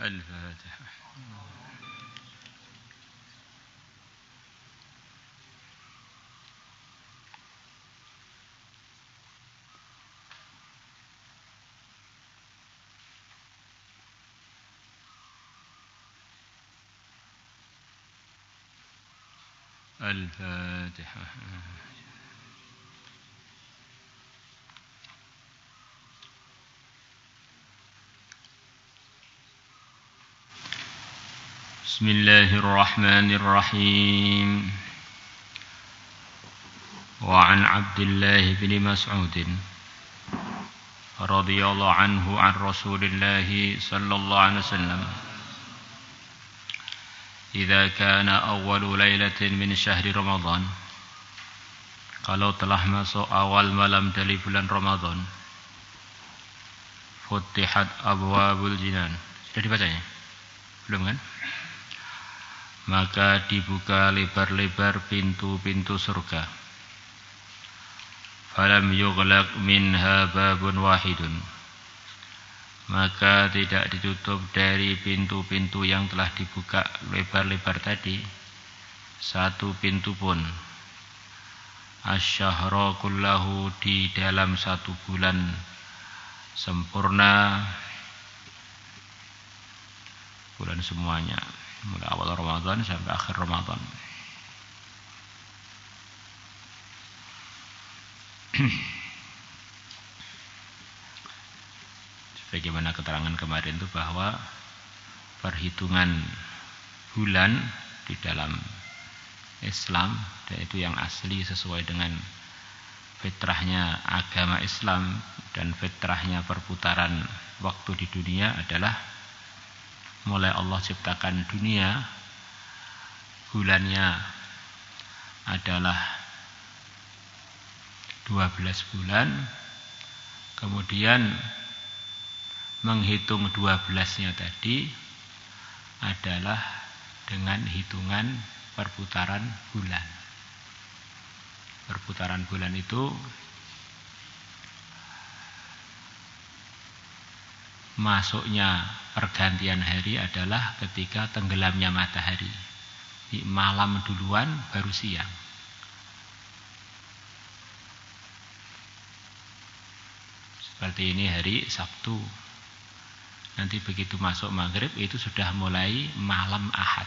الفاتحة. الفاتحة. بسم الله الرحمن الرحيم. وعن عبد الله بن مسعود رضي الله عنه عن رسول الله صلى الله عليه وسلم إذا كان أول ليلة من شهر رمضان, kalau telah masuk awal malam dari bulan Ramadan, Futihat abwabul jinan. Sudah dibacanya? Belum kan? Maka dibuka lebar-lebar pintu-pintu surga. Falam yughlaq minha babun wahidun. Maka tidak ditutup dari pintu-pintu yang telah dibuka lebar-lebar tadi satu pintu pun. Asyahra kullahu, di dalam satu bulan sempurna, bulan semuanya, mulai awal Ramadan sampai akhir Ramadan. Bagaimana keterangan kemarin itu bahwa perhitungan bulan di dalam Islam, dan itu yang asli sesuai dengan fitrahnya agama Islam dan fitrahnya perputaran waktu di dunia adalah mulai Allah ciptakan dunia, bulannya adalah 12 bulan, kemudian menghitung 12-nya tadi adalah dengan hitungan perputaran bulan. Perputaran bulan itu masuknya pergantian hari adalah ketika tenggelamnya matahari. Di malam duluan baru siang. Seperti ini hari Sabtu. Nanti begitu masuk maghrib itu sudah mulai malam Ahad.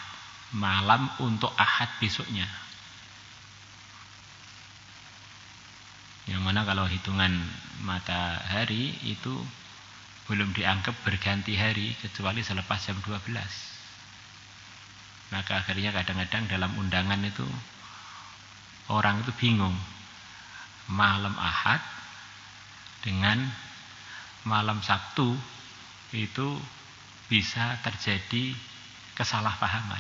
Malam untuk Ahad besoknya. Yang mana kalau hitungan matahari itu belum dianggap berganti hari kecuali selepas jam 12. Maka akhirnya kadang-kadang dalam undangan itu orang itu bingung. Malam Ahad dengan malam Sabtu itu bisa terjadi kesalahpahaman.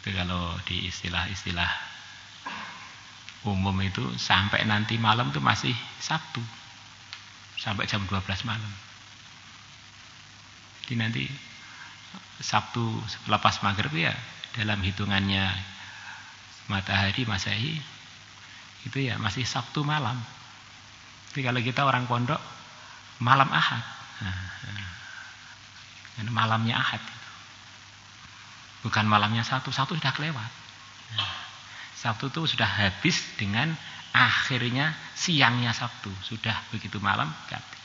Itu kalau di istilah-istilah umum itu sampai nanti malam itu masih Sabtu. Sampai jam 12 malam. Jadi nanti Sabtu lepas maghrib ya dalam hitungannya matahari Masehi itu ya masih Sabtu malam. Jadi kalau kita orang pondok malam Ahad. Malamnya Ahad. Bukan malamnya Sabtu sudah kelewat. Sabtu itu sudah habis dengan akhirnya siangnya Sabtu. Sudah begitu malam ganti.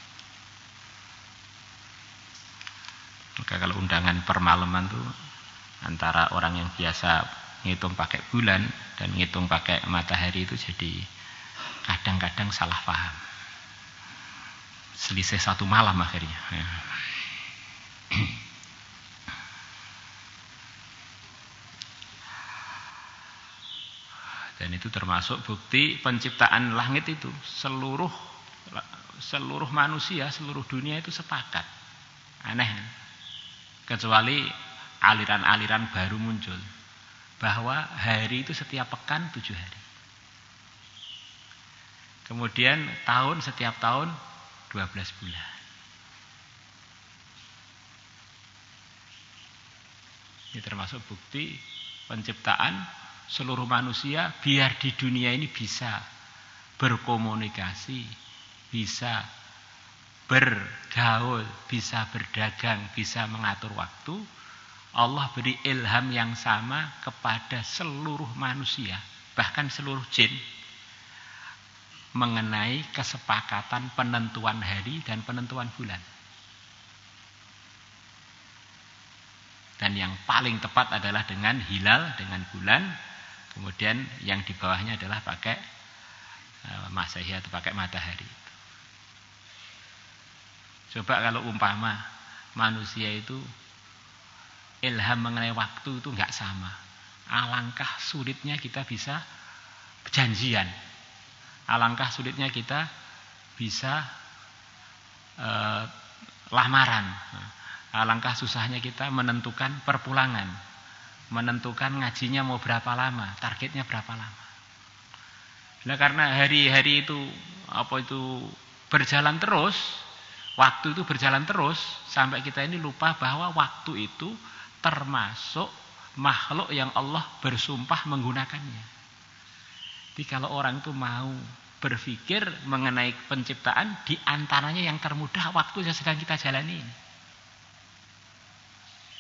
Maka kalau undangan permalaman itu antara orang yang biasa ngitung pakai bulan dan ngitung pakai matahari itu jadi kadang-kadang salah paham. Selisih satu malam akhirnya. Dan itu termasuk bukti penciptaan langit itu. Seluruh manusia, seluruh dunia itu sepakat. Aneh. Kecuali aliran-aliran baru muncul. Bahwa hari itu setiap pekan 7 hari. Kemudian tahun setiap tahun 12 bulan. Ini termasuk bukti penciptaan seluruh manusia biar di dunia ini bisa berkomunikasi, bisa bergaul, bisa berdagang, bisa mengatur waktu, Allah beri ilham yang sama kepada seluruh manusia, bahkan seluruh jin, mengenai kesepakatan penentuan hari dan penentuan bulan. Dan yang paling tepat adalah dengan hilal, dengan bulan. Kemudian yang di bawahnya adalah pakai Masehi atau pakai matahari. Coba kalau umpama manusia itu ilham mengenai waktu itu enggak sama. Alangkah sulitnya kita bisa janjian. Alangkah sulitnya kita bisa lamaran. Alangkah susahnya kita menentukan perpulangan, menentukan ngajinya mau berapa lama, targetnya berapa lama. Nah, karena hari-hari itu berjalan terus, waktu itu berjalan terus, sampai kita ini lupa bahwa waktu itu termasuk makhluk yang Allah bersumpah menggunakannya. Jadi kalau orang itu mau berpikir mengenai penciptaan, di antaranya yang termudah waktu yang sedang kita jalani ini.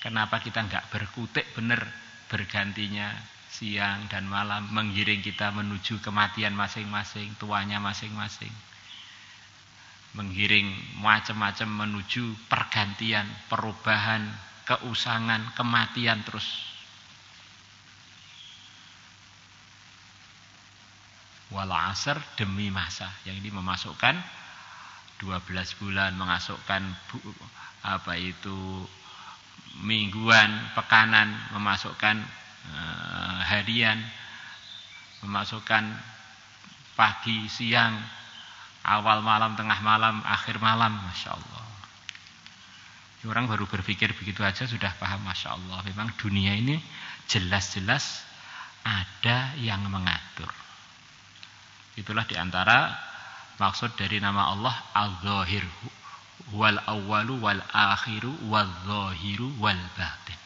Kenapa kita enggak berkutik benar bergantinya siang dan malam, menggiring kita menuju kematian masing-masing, tuanya masing-masing. Menggiring macam-macam menuju pergantian, perubahan, keusangan, kematian terus. Wal asr, demi masa. Yang ini memasukkan 12 bulan, memasukkan mingguan, pekanan, memasukkan harian, memasukkan pagi, siang, awal malam, tengah malam, akhir malam. Masya Allah. Orang baru berpikir begitu aja sudah paham. Masya Allah. Memang dunia ini jelas-jelas ada yang mengatur. Itulah diantara maksud dari nama Allah Al-Zahir, wal awwalu wal akhiru wal zahiru wal batin.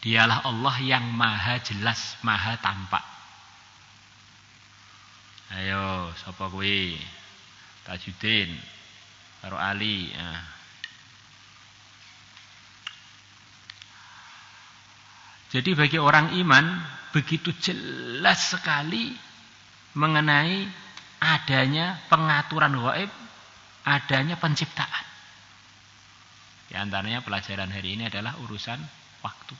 Dialah Allah yang maha jelas, maha tampak. Ayo, sapa kuwi? Tajuddin karo Ali. Jadi bagi orang iman begitu jelas sekali mengenai adanya pengaturan gaib, adanya penciptaan. Di antaranya pelajaran hari ini adalah urusan waktu.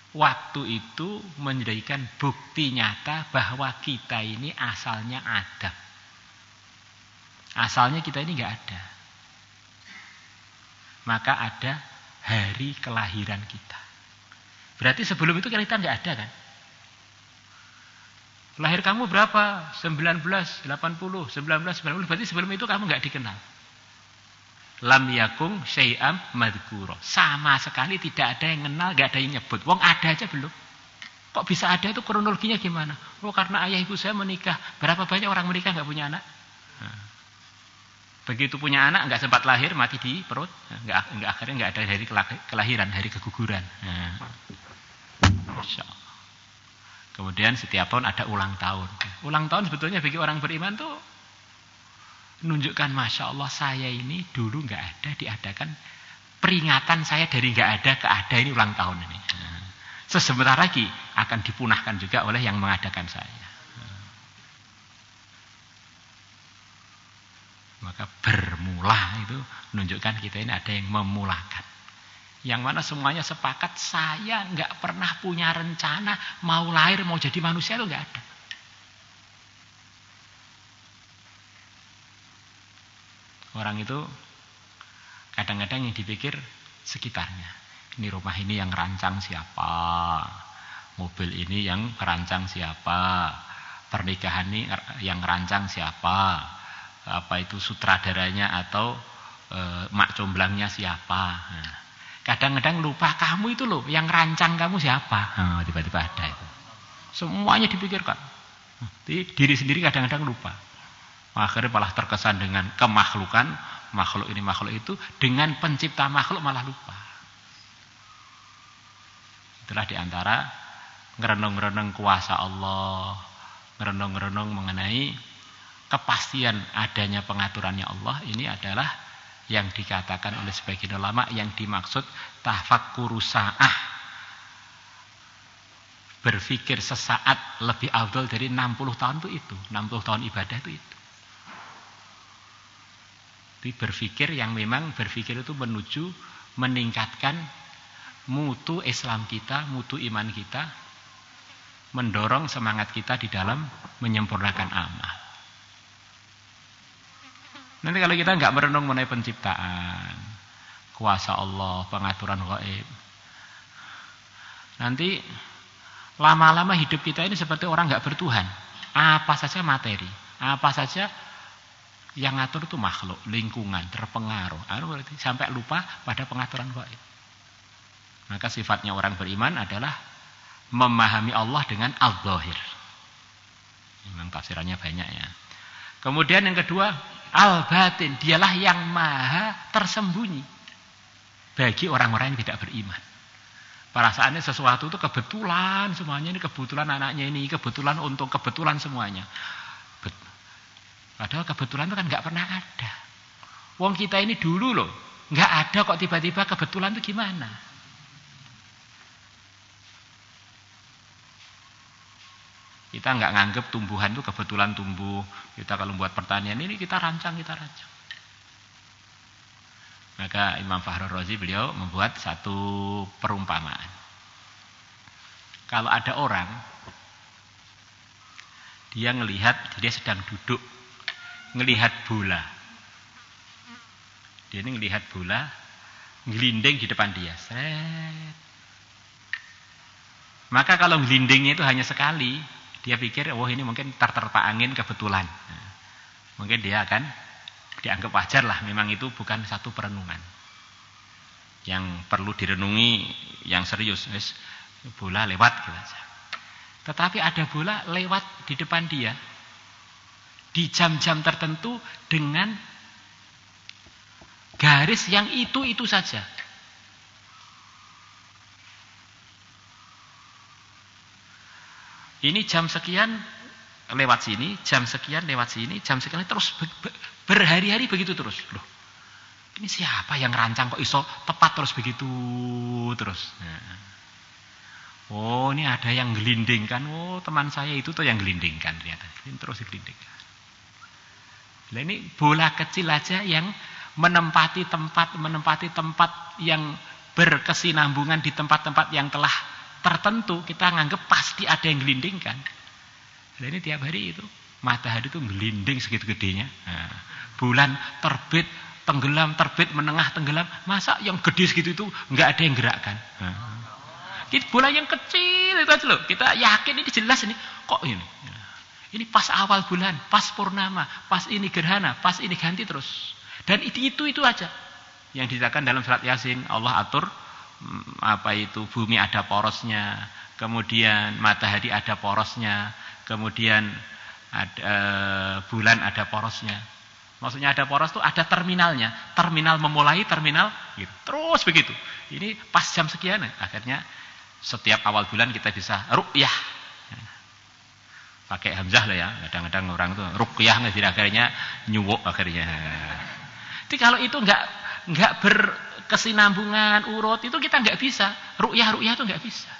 Waktu itu menjadikan bukti nyata bahwa kita ini asalnya Adam. Asalnya kita ini enggak ada. Maka ada hari kelahiran kita. Berarti sebelum itu kita enggak ada kan? Lahir kamu berapa? 19, 80, 19, 90. Berarti sebelum itu kamu enggak dikenal. Lam yakung syai'am madhkura. Sama sekali tidak ada yang kenal, enggak ada yang nyebut. Wong ada aja belum. Kok bisa ada itu kronologinya gimana? Oh, karena ayah ibu saya menikah. Berapa banyak orang menikah enggak punya anak? Begitu punya anak enggak sempat lahir, mati di perut. Enggak akhirnya enggak ada hari kelahiran, hari keguguran. Masya Allah. Kemudian setiap tahun ada ulang tahun. Ulang tahun sebetulnya bagi orang beriman tuh menunjukkan Masya Allah saya ini dulu nggak ada, diadakan peringatan saya dari nggak ada ke ada, ini ulang tahun ini. Sebentar lagi akan dipunahkan juga oleh yang mengadakan saya. Maka bermula itu menunjukkan kita ini ada yang memulakan. Yang mana semuanya sepakat saya nggak pernah punya rencana mau lahir, mau jadi manusia itu nggak ada. Orang itu kadang-kadang yang dipikir sekitarnya. Ini rumah ini yang rancang siapa? Mobil ini yang rancang siapa? Pernikahan ini yang rancang siapa? Apa itu sutradaranya atau mak comblangnya siapa? Nah, kadang-kadang lupa kamu itu loh, yang rancang kamu siapa? Tiba-tiba ada itu. Semuanya dipikirkan. Diri sendiri kadang-kadang lupa. Akhirnya malah terkesan dengan kemakhlukan, makhluk ini makhluk itu, dengan pencipta makhluk malah lupa. Itulah diantara ngereneng-reneng kuasa Allah, merenung-renung mengenai kepastian adanya pengaturannya Allah, ini adalah yang dikatakan oleh sebagian ulama yang dimaksud tafakkuru sa'ah. Berpikir sesaat lebih afdal dari 60 tahun itu. 60 tahun ibadah itu. Jadi berpikir yang memang berpikir itu menuju meningkatkan mutu Islam kita, mutu iman kita, mendorong semangat kita di dalam menyempurnakan amal. Nanti kalau kita nggak merenung mengenai penciptaan, kuasa Allah, pengaturan gaib, nanti lama-lama hidup kita ini seperti orang nggak bertuhan. Apa saja materi, apa saja yang ngatur itu makhluk, lingkungan, terpengaruh. Sampai lupa pada pengaturan gaib. Maka sifatnya orang beriman adalah memahami Allah dengan al-zahir. Memang tafsirannya banyak ya. Kemudian yang kedua, al-batin, dialah yang maha tersembunyi bagi orang-orang yang tidak beriman. Perasaannya sesuatu itu kebetulan semuanya, ini kebetulan anaknya ini, kebetulan untuk kebetulan semuanya. Padahal kebetulan itu kan nggak pernah ada. Wong kita ini dulu loh, nggak ada kok tiba-tiba kebetulan itu gimana? Kita nggak nganggep tumbuhan itu kebetulan tumbuh. Kita kalau buat pertanian ini kita rancang. Maka Imam Fakhrur Razi beliau membuat satu perumpamaan. Kalau ada orang, dia sedang duduk, ngelihat bola. Dia ini ngelihat bola, ngelinding di depan dia. Seret. Maka kalau ngelindingnya itu hanya sekali, dia pikir, wah ini mungkin terterpa angin kebetulan. Nah, mungkin dia akan dianggap wajar lah, memang itu bukan satu perenungan. Yang perlu direnungi, yang serius, bola lewat gitu aja. Tetapi ada bola lewat di depan dia, di jam-jam tertentu dengan garis yang itu saja. Ini jam sekian lewat sini, jam sekian lewat sini, jam sekian terus berhari-hari begitu terus. Loh, ini siapa yang rancang kok iso tepat terus begitu terus. Nah. Oh, ini ada yang gelindingkan. Oh, teman saya itu tuh yang gelindingkan ternyata. Ini terus digelindingkan. Nah, ini bola kecil aja yang menempati tempat yang berkesinambungan di tempat-tempat yang telah tertentu, kita nganggep pasti ada yang gelindingkan. Nah, ini tiap hari itu matahari itu gelinding segitu gedenya. Nah, bulan terbit, tenggelam, terbit, menengah, tenggelam. Masa yang gede segitu itu nggak ada yang gerakkan? Nah, ini bola yang kecil itu aja loh. Kita yakin ini jelas ini. Kok ini? Ini pas awal bulan, pas purnama, pas ini gerhana, pas ini ganti terus. Dan itu aja. Yang dikatakan dalam surat Yasin, Allah atur bumi ada porosnya, kemudian matahari ada porosnya, kemudian ada bulan ada porosnya. Maksudnya ada poros itu ada terminalnya, terminal memulai, terminal gitu. Terus begitu. Ini pas jam sekian, akhirnya setiap awal bulan kita bisa ru'yah. Pakai hamzah lah ya, kadang-kadang orang itu ruqyah akhirnya nyuwuk akhirnya. Jadi kalau itu enggak berkesinambungan urut itu kita enggak bisa. Ru'yah itu enggak bisa.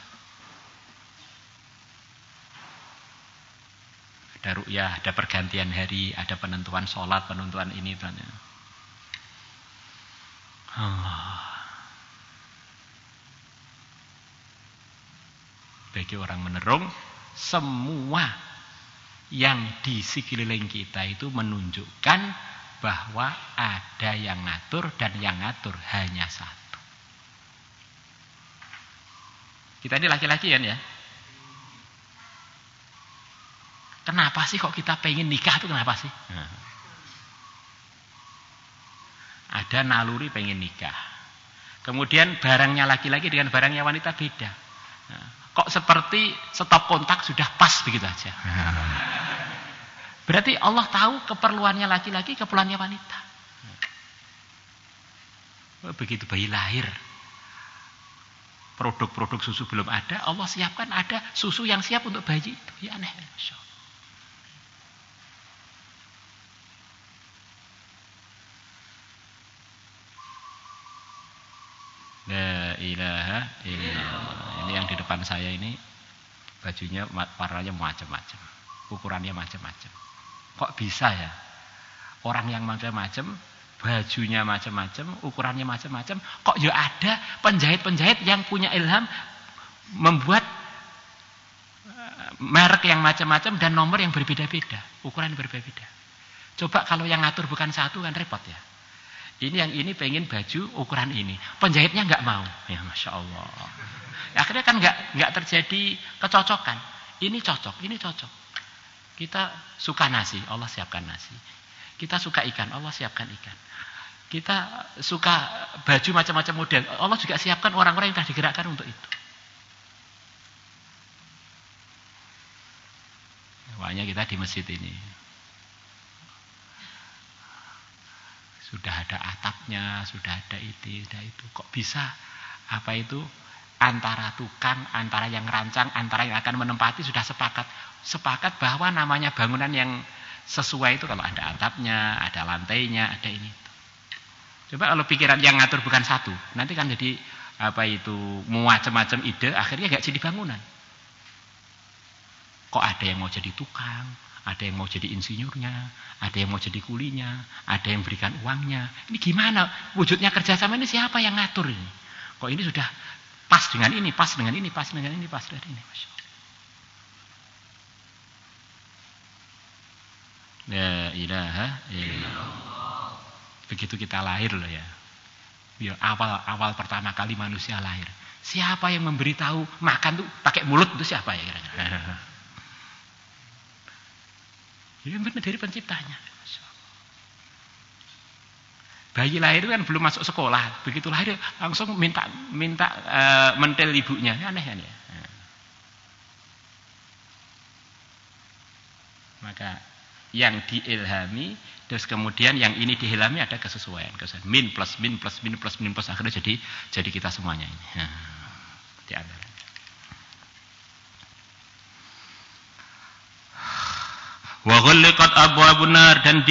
Ada ru'yah, ada pergantian hari, ada penentuan sholat, penentuan ini tanya. Allah. Bagi orang menerung, semua yang di sekeliling kita itu menunjukkan bahwa ada yang ngatur dan yang ngatur hanya satu. Kita ini laki-laki kan ya? Kenapa sih kok kita pengen nikah itu kenapa sih? Nah. Ada naluri pengen nikah. Kemudian barangnya laki-laki dengan barangnya wanita beda. Nah, kok seperti stop kontak sudah pas begitu aja. Berarti Allah tahu keperluannya laki-laki, keperluannya wanita. Begitu bayi lahir, produk-produk susu belum ada, Allah siapkan ada susu yang siap untuk bayi itu. Ya aneh. ilaha illallah. Ini yang di depan saya ini bajunya warnanya macam-macam, ukurannya macam-macam. Kok bisa ya? Orang yang macam-macam, bajunya macam-macam, ukurannya macam-macam, kok ya ada penjahit-penjahit yang punya ilham membuat merek yang macam-macam dan nomor yang berbeda-beda, ukuran yang berbeda-beda. Coba kalau yang ngatur bukan satu kan repot ya. Ini yang ini pengen baju ukuran ini, penjahitnya nggak mau, ya masya Allah. Akhirnya kan nggak terjadi kecocokan. Ini cocok, ini cocok. Kita suka nasi, Allah siapkan nasi. Kita suka ikan, Allah siapkan ikan. Kita suka baju macam-macam model, Allah juga siapkan orang-orang yang telah digerakkan untuk itu. Makanya kita di masjid ini sudah ada atapnya, sudah ada itu, sudah itu. Kok bisa? Apa itu? Antara tukang, antara yang rancang, antara yang akan menempati sudah sepakat bahwa namanya bangunan yang sesuai itu kalau ada atapnya, ada lantainya, ada ini. Coba kalau pikiran yang ngatur bukan satu, nanti kan jadi apa itu macam-macam ide, akhirnya nggak jadi bangunan. Kok ada yang mau jadi tukang, ada yang mau jadi insinyurnya, ada yang mau jadi kulinya, ada yang berikan uangnya. Ini gimana wujudnya kerjasama ini, siapa yang ngatur ini? Kok ini sudah pas dengan ini, pas dengan ini, pas dengan ini, pas dengan ini. Masya Allah. La ilaha illallah. Begitu kita lahir loh ya. Ya awal pertama kali manusia lahir. Siapa yang memberitahu makan tuh pakai mulut itu siapa ya kira-kira? Ini benar dari penciptanya. Bayi lahir kan belum masuk sekolah, begitu lahir langsung minta mentel ibunya, aneh kan ya. Maka yang diilhami, terus kemudian yang ini diilhami ada kesesuaian. Min plus min plus min plus min plus akhirnya jadi kita semuanya ini. Di antara. Wa ghulqat abwabun nar, dan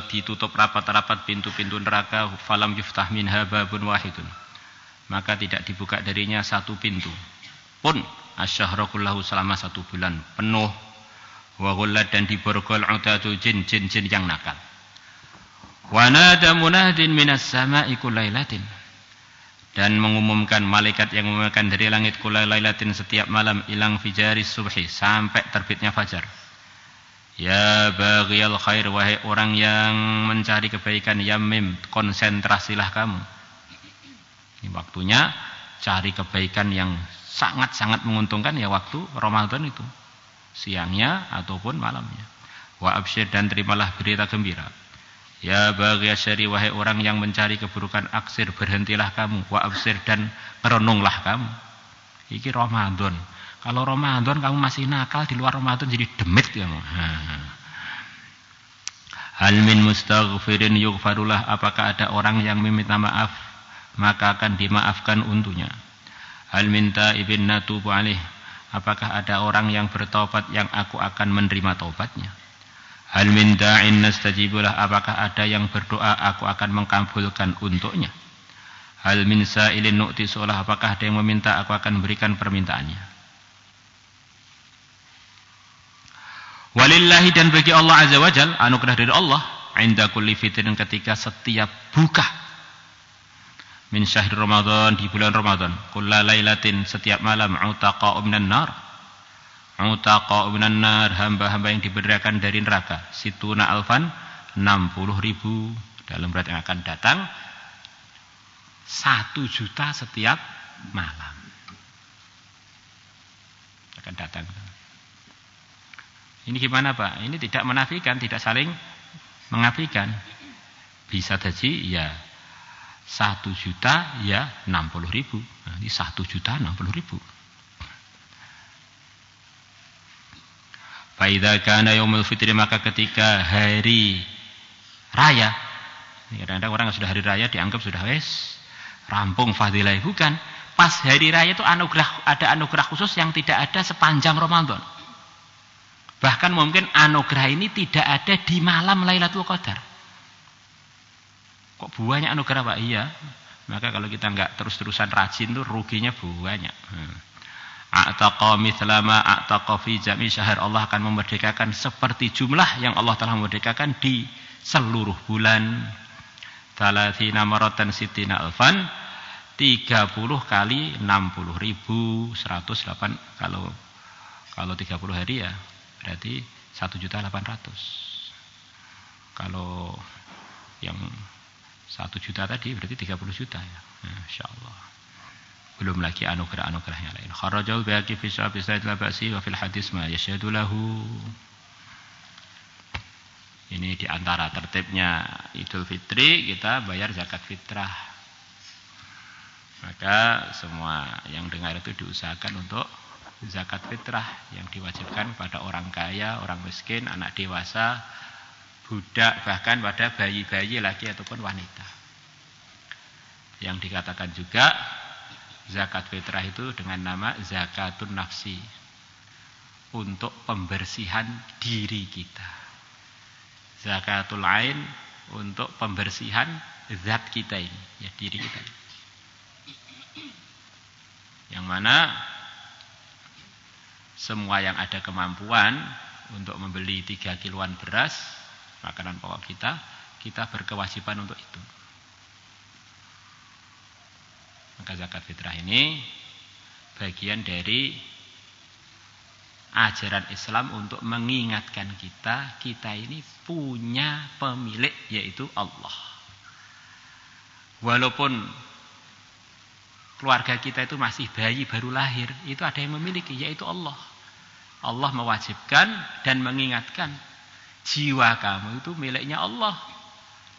ditutup rapat-rapat pintu-pintu neraka, falam yuftah minha babun wahidun, maka tidak dibuka darinya satu pintu pun, asyahra kullahu, selama 1 bulan penuh. Wa ghullat, dan diborgol udatu jin-jin yang nakal. Wa nada munadin minas sama'i kulailatin, dan mengumumkan malaikat yang mengumumkan dari langit kulailatin setiap malam, ilang fijaris subhi, sampai terbitnya fajar. Ya baghiyal khair, wahai orang yang mencari kebaikan, yammim, konsentrasilah kamu. Ini waktunya cari kebaikan yang sangat-sangat menguntungkan ya, waktu Ramadan itu, siangnya ataupun malamnya. Wa absyir, dan terimalah berita gembira. Ya baghiyal syarri, wahai orang yang mencari keburukan, aksir, berhentilah kamu. Wa absyir, dan merenunglah kamu. Iki Ramadan. Kalau Ramadan kamu masih nakal, di luar Ramadan jadi demit kamu. Hal min mustaghfirin yughfarullah, apakah ada orang yang meminta maaf maka akan dimaafkan untuknya. Hal min taibin natubu alaih, apakah ada orang yang bertobat yang aku akan menerima taubatnya. Hal min da'in nastajibulah, apakah ada yang berdoa aku akan mengkabulkan untuknya. Hal min sa'ilin nu'ti su'lah, apakah ada yang meminta aku akan berikan permintaannya. Walillahi, dan bagi Allah azza wajal, anugerah dari Allah, inda kulli fitrin, ketika setiap buka, min syahr Ramadan, di bulan Ramadan, kulla lailatin, setiap malam, utaqa'u minan nar, utaqa'u minan nar, hamba-hamba yang diberdirikan dari neraka, situna alfan, 60.000, dalam berat yang akan datang 1 juta setiap malam akan datang. Ini gimana Pak? Ini tidak menafikan, tidak saling mengafikan. Bisa jadi ya 1 juta ya 60.000. Nah, ini 1 juta 60.000. Fa idza kana yaumul fitri, maka ketika hari raya. Kadang-kadang orang sudah hari raya dianggap sudah rampung fadilah, bukan. Pas hari raya itu ada anugerah khusus yang tidak ada sepanjang Ramadan. Bahkan mungkin anugerah ini tidak ada di malam Lailatul Qadar. Kok banyak anugerah Pak? Iya. Maka kalau kita enggak terus-terusan rajin tuh ruginya banyak. A'taqa mithla ma a'taqa fi jami syahr. Allah akan memerdekakan seperti jumlah yang Allah telah memerdekakan di seluruh bulan. 30 maratan sitina alfan, 30 kali 60.000, 108. Kalau 30 hari ya berarti 1.800.000. Kalau yang 1 juta tadi berarti 30 juta ya. Insyaallah. Belum lagi anugerah-anugerah yang lain. Kharajal baqi fi sa'id labasi wa fil hadis ma yashhadu lahu. Ini di antara tertibnya Idul Fitri kita bayar zakat fitrah. Maka semua yang dengar itu diusahakan untuk zakat fitrah yang diwajibkan pada orang kaya, orang miskin, anak dewasa, budak, bahkan pada bayi-bayi laki ataupun wanita. Yang dikatakan juga zakat fitrah itu dengan nama zakatun nafsi, untuk pembersihan diri kita. Zakatul ain untuk pembersihan zat kita ini, ya diri kita. Yang mana semua yang ada kemampuan untuk membeli 3 kiloan beras, makanan pokok kita berkewajiban untuk itu. Maka zakat fitrah ini bagian dari ajaran Islam untuk mengingatkan kita ini punya pemilik, yaitu Allah. Walaupun keluarga kita itu masih bayi baru lahir, itu ada yang memiliki, yaitu Allah. Allah mewajibkan dan mengingatkan, jiwa kamu itu miliknya Allah,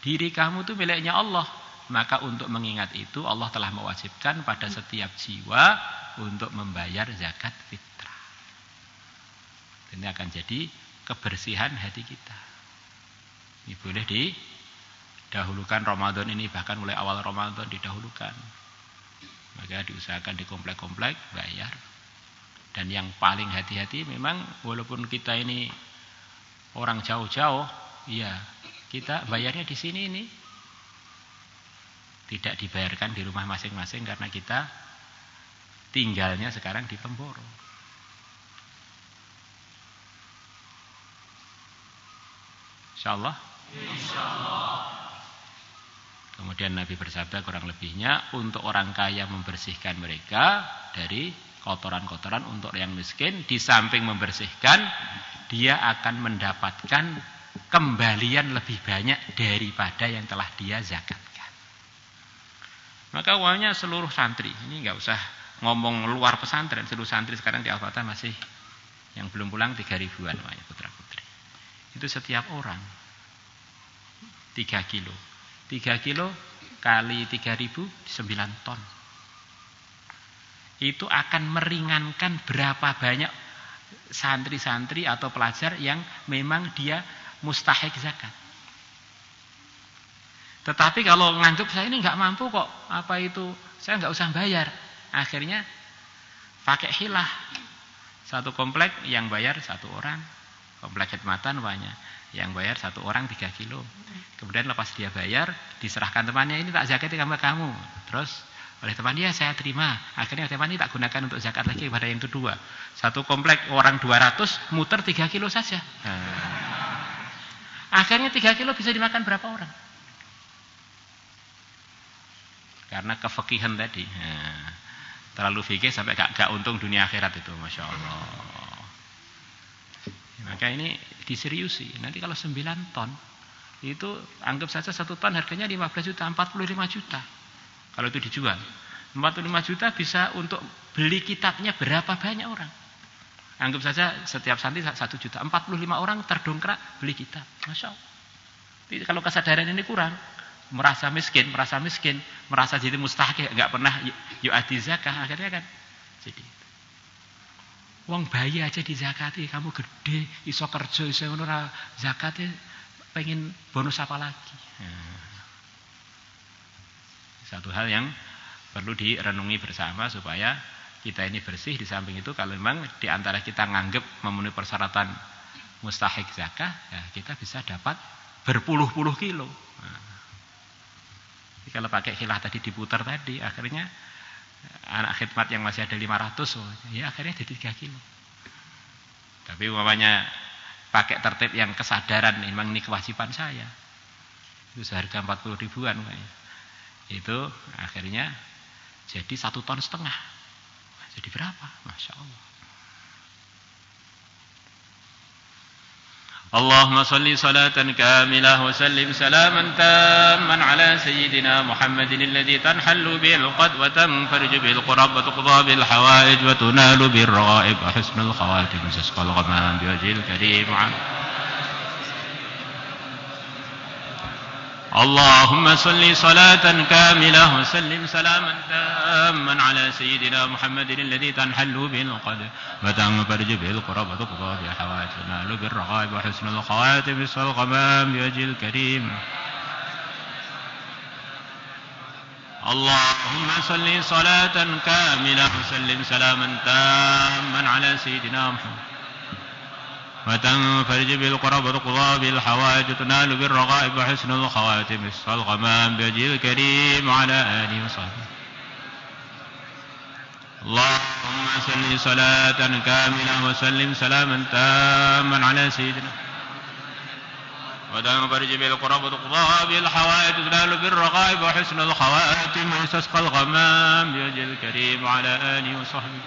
diri kamu itu miliknya Allah. Maka untuk mengingat itu Allah telah mewajibkan pada setiap jiwa untuk membayar zakat fitrah. Ini akan jadi kebersihan hati kita. Ini boleh didahulukan Ramadan ini, bahkan mulai awal Ramadan didahulukan. Maka diusahakan di komplek-komplek bayar. Dan yang paling hati-hati memang walaupun kita ini orang jauh-jauh, ya kita bayarnya di sini ini. Tidak dibayarkan di rumah masing-masing karena kita tinggalnya sekarang di Pemboro. Insyaallah. Kemudian Nabi bersabda kurang lebihnya, untuk orang kaya membersihkan mereka dari kotoran-kotoran, untuk yang miskin di samping membersihkan, dia akan mendapatkan kembalian lebih banyak daripada yang telah dia zakatkan. Maka uangnya seluruh santri, ini enggak usah ngomong luar pesantren, seluruh santri sekarang di Al-Fatah masih yang belum pulang 3.000-an uangnya putra-putri. Itu setiap orang 3 kilo. 3 kilo kali 3.000 9 ton. Itu akan meringankan berapa banyak santri-santri atau pelajar yang memang dia mustahik zakat. Tetapi kalau nganggap saya ini enggak mampu kok, apa itu, saya enggak usah bayar. Akhirnya pakai hilah. Satu komplek yang bayar 1 orang. Komplek khidmatan banyak, yang bayar 1 orang 3 kilo. Kemudian lepas dia bayar, diserahkan temannya, ini tak zakati sama kamu. Terus oleh teman dia, saya terima. Akhirnya teman ini tak gunakan untuk zakat lagi kepada yang kedua. Satu komplek orang 200, muter 3 kilo saja. Akhirnya 3 kilo bisa dimakan berapa orang? Karena kefikihan tadi. Terlalu fikih sampai gak untung dunia akhirat itu, Masya Allah. Maka ini diseriusi. Nanti kalau 9 ton, itu anggap saja 1 ton harganya 15 juta, 45 juta. Kalau itu dijual, 45 juta bisa untuk beli kitabnya berapa banyak orang. Anggap saja setiap santri 1 juta, 45 orang terdongkrak beli kitab. Masya Allah. Jadi kalau kesadaran ini kurang, merasa miskin, merasa jadi mustahik, enggak pernah yu'addi zakah, akhirnya kan jadi wong bayi aja dizakati, kamu gede, iso kerja, iso ngono ra zakate, pengen bonus apa lagi? Satu hal yang perlu direnungi bersama supaya kita ini bersih. Di samping itu kalau memang di antara kita nganggep memenuhi persyaratan mustahik zakah, ya kita bisa dapat berpuluh-puluh kilo. Kalau pakai khilah tadi diputar tadi, akhirnya anak khidmat yang masih ada 500, ya akhirnya jadi 3 kilo. Tapi umpamanya pakai tertib yang kesadaran, memang ini kewajiban saya, itu seharga 40 ribuan kayaknya. Itu akhirnya jadi 1,5 ton. Jadi berapa? Masya Allah. اللهم صل صلاة كاملة وسلم سلاما تاما على سيدنا محمد الذي تنحل به العقد وتنفرج به الكرب وتقضى به الحوائج وتنال به الرغائب وحسن الخواتم وتسقى الغمام بوجه الكريم. اللهم صل صلاة كاملة وسلم سلاما تاما على سيدنا محمد الذي تنحل به العقد وتنفرج به الكرب وتقضى به الحوائج وتنال به الرغائب وحسن الخواتم وتسقى الغمام بوجه الكريم. اللهم صل صلاة كاملة وسلم سلاما تاما على سيدنا محمد وتنفرج بالقرب وتقضى بالحوائج وتنال بالرغائب وحسن الخواتم وتسقى الغمام بوجه الكريم وعلى آله وصحبه. اللهم صل صلاة كاملة وسلم سلاما تاما على سيدنا وتنفرج بالقرب وتقضى بالحوائج وتنال بالرغائب وحسن الخواتم وتسقى الغمام بوجه الكريم وعلى آله وصحبه.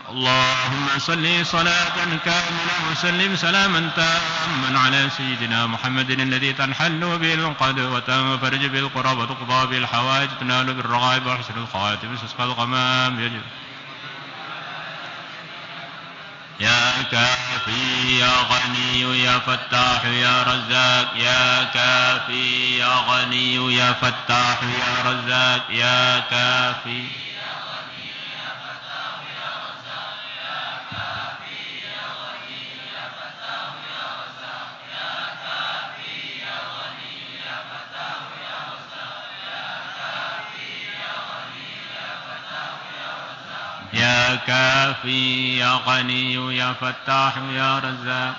اللهم صل صلاة كاملة وسلم سلاما تاما على سيدنا محمد الذي تنحل به العقد وتنفرج بالقرب وتقضى بالحوائج وتنال بالرغائب وحسن الخواتم وتسقى الغمام بوجه. يا كافي يا غني يا فتاح يا رزاق يا كافي يا غني يا فتاح يا رزاق يا كافي يا كافي يا غني يا فتاح يا رزاق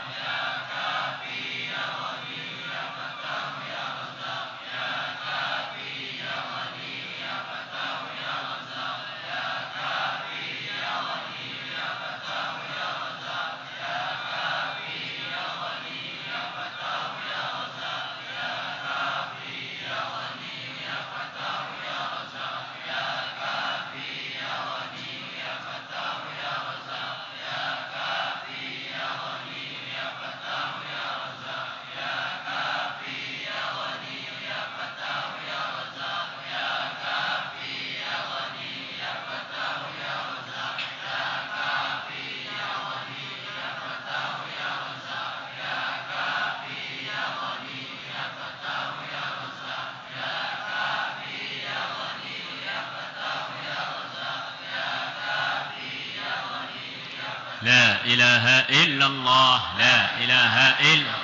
لا إله إلا الله لا إله إلا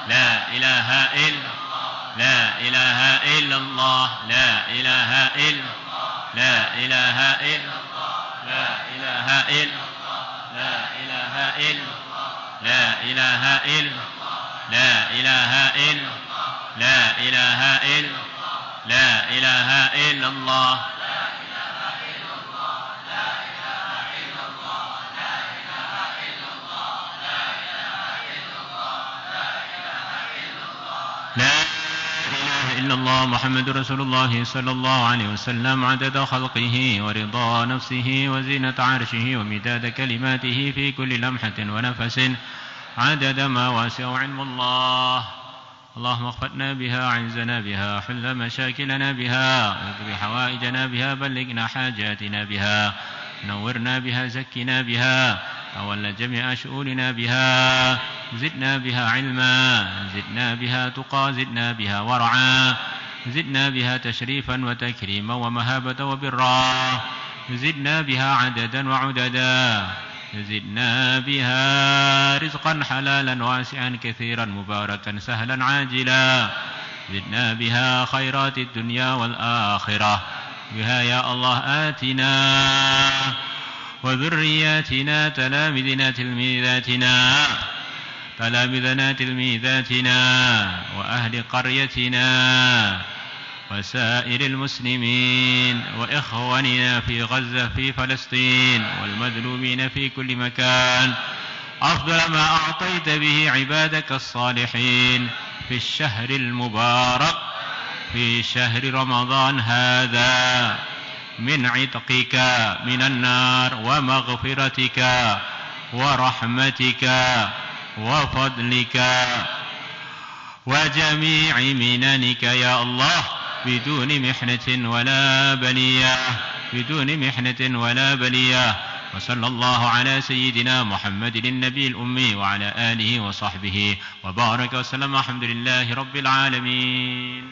لا إله إلا لا إله إلا الله لا إله إلا لا إله إلا لا إله إلا لا إله إلا لا إله إلا لا إله إلا لا إله إلا لا إله إلا الله لا إله إلا الله محمد رسول الله صلى الله عليه وسلم عدد خلقه ورضا نفسه وزينة عرشه ومداد كلماته في كل لمحة ونفس عدد ما واسع علم الله. اللهم اخفتنا بها عزنا بها حل مشاكلنا بها اقض حوائجنا بها بلغنا حاجاتنا بها نورنا بها زكنا بها تولى جميع شؤوننا بها زدنا بها علما زدنا بها تقى زدنا بها ورعا زدنا بها تشريفا وتكريما ومهابة وبرا زدنا بها عددا وعددا زدنا بها رزقا حلالا واسعا كثيرا مباركا سهلا عاجلا زدنا بها خيرات الدنيا والآخرة بها يا الله آتنا وذرياتنا تلامذنا تلميذاتنا وأهل قريتنا وسائر المسلمين وإخواننا في غزة في فلسطين والمذلومين في كل مكان أفضل ما أعطيت به عبادك الصالحين في الشهر المبارك في شهر رمضان هذا من عتقك من النار ومغفرتك ورحمتك وفضلك وجميع مننك يا الله بدون محنة ولا بلية بدون محنة ولا بلية. وصلى الله على سيدنا محمد النبي الأمي وعلى آله وصحبه وبارك وسلم. الحمد لله رب العالمين.